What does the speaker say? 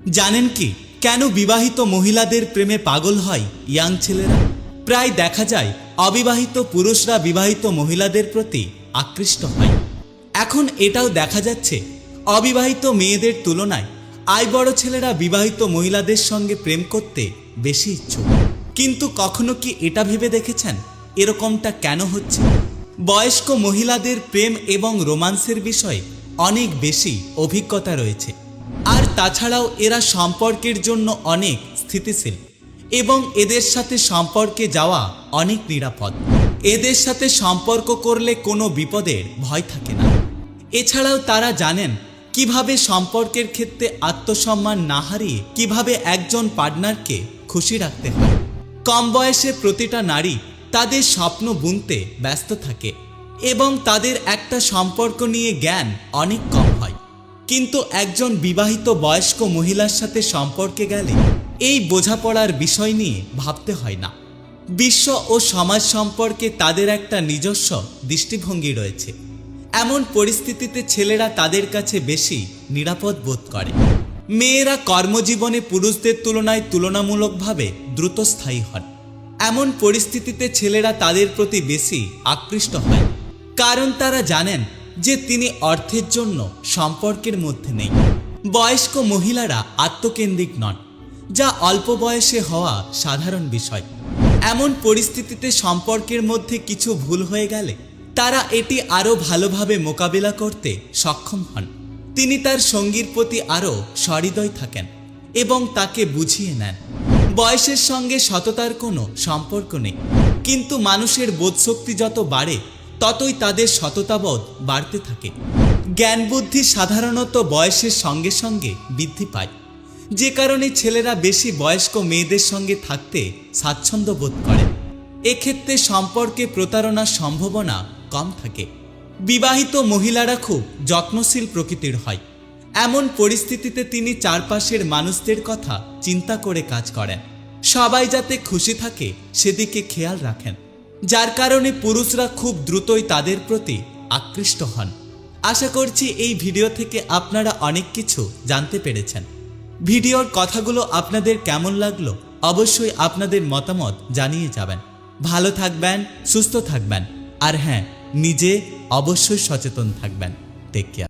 জানেন কি কেন বিবাহিত মহিলাদের প্রেমে পাগল হয় ইয়াং ছেলেরা? প্রায় দেখা যায় অবিবাহিত পুরুষরা বিবাহিত মহিলাদের প্রতি আকৃষ্ট হয়। এখন এটাও দেখা যাচ্ছে অবিবাহিত মেয়েদের তুলনায় আয় বড় ছেলেরা বিবাহিত মহিলাদের সঙ্গে প্রেম করতে বেশি ইচ্ছুক। কিন্তু কখনো কি এটা ভেবে দেখেছেন এরকমটা কেন হচ্ছে? বয়স্ক মহিলাদের প্রেম এবং রোমান্সের বিষয়ে অনেক বেশি অভিজ্ঞতা রয়েছে, আর তাছাড়াও এরা সম্পর্কের জন্য অনেক স্থিতিশীল এবং এদের সাথে সম্পর্কে যাওয়া অনেক নিরাপদ। এদের সাথে সম্পর্ক করলে কোনো বিপদের ভয় থাকে না। এছাড়াও তারা জানেন কিভাবে সম্পর্কের ক্ষেত্রে আত্মসম্মান না হারিয়ে কিভাবে একজন পার্টনারকে খুশি রাখতে হয়। কম বয়সে প্রতিটা নারী তাদের স্বপ্ন বুনতে ব্যস্ত থাকে এবং তাদের একটা সম্পর্ক নিয়ে জ্ঞান অনেক কম হয়। কিন্তু একজন বিবাহিত বয়স্ক মহিলার সাথে সম্পর্কে গেলে এই বোঝাপড়ার বিষয় নিয়ে ভাবতে হয় না। বিশ্ব ও সমাজ সম্পর্কে তাদের একটা নিজস্ব দৃষ্টিভঙ্গি রয়েছে। এমন পরিস্থিতিতে ছেলেরা তাদের কাছে বেশি নিরাপদ বোধ করে। মেয়েরা কর্মজীবনে পুরুষদের তুলনায় তুলনামূলকভাবে দ্রুত স্থায়ী হন। এমন পরিস্থিতিতে ছেলেরা তাদের প্রতি বেশি আকৃষ্ট হয়, কারণ তারা জানেন যে তিনি অর্থের জন্য সম্পর্কের মধ্যে নেই। বয়স্ক মহিলারা আত্মকেন্দ্রিক নন, যা অল্প বয়সে হওয়া সাধারণ বিষয়। এমন পরিস্থিতিতে সম্পর্কের মধ্যে কিছু ভুল হয়ে গেলে তারা এটি আরও ভালোভাবে মোকাবিলা করতে সক্ষম হন। তিনি তার সঙ্গীর প্রতি আরও সহৃদয় থাকেন এবং তাকে বুঝিয়ে নেন। বয়সের সঙ্গে সততার কোনো সম্পর্ক নেই, কিন্তু মানুষের বোধশক্তি যত বাড়ে ততই তাদের সততাবোধ বাড়তে থাকে। জ্ঞান বুদ্ধি সাধারণত বয়সের সঙ্গে সঙ্গে বৃদ্ধি পায়, যে কারণে ছেলেরা বেশি বয়স্ক মেয়েদের সঙ্গে থাকতে স্বাচ্ছন্দ্য বোধ করে। এক্ষেত্রে সম্পর্কে প্রতারণার সম্ভাবনা কম থাকে। বিবাহিত মহিলারা খুব যত্নশীল প্রকৃতির হয়। এমন পরিস্থিতিতে তিনি চারপাশের মানুষদের কথা চিন্তা করে কাজ করেন, সবাই যাতে খুশি থাকে সেদিকে খেয়াল রাখেন, যার কারণে পুরুষরা খুব দ্রুতই তাদের প্রতি আকৃষ্ট হন। আশা করছি এই ভিডিও থেকে আপনারা অনেক কিছু জানতে পেরেছেন। ভিডিওর কথাগুলো আপনাদের কেমন লাগলো অবশ্যই আপনাদের মতামত জানিয়ে যাবেন। ভালো থাকবেন, সুস্থ থাকবেন, আর হ্যাঁ, নিজে অবশ্যই সচেতন থাকবেন। Take care.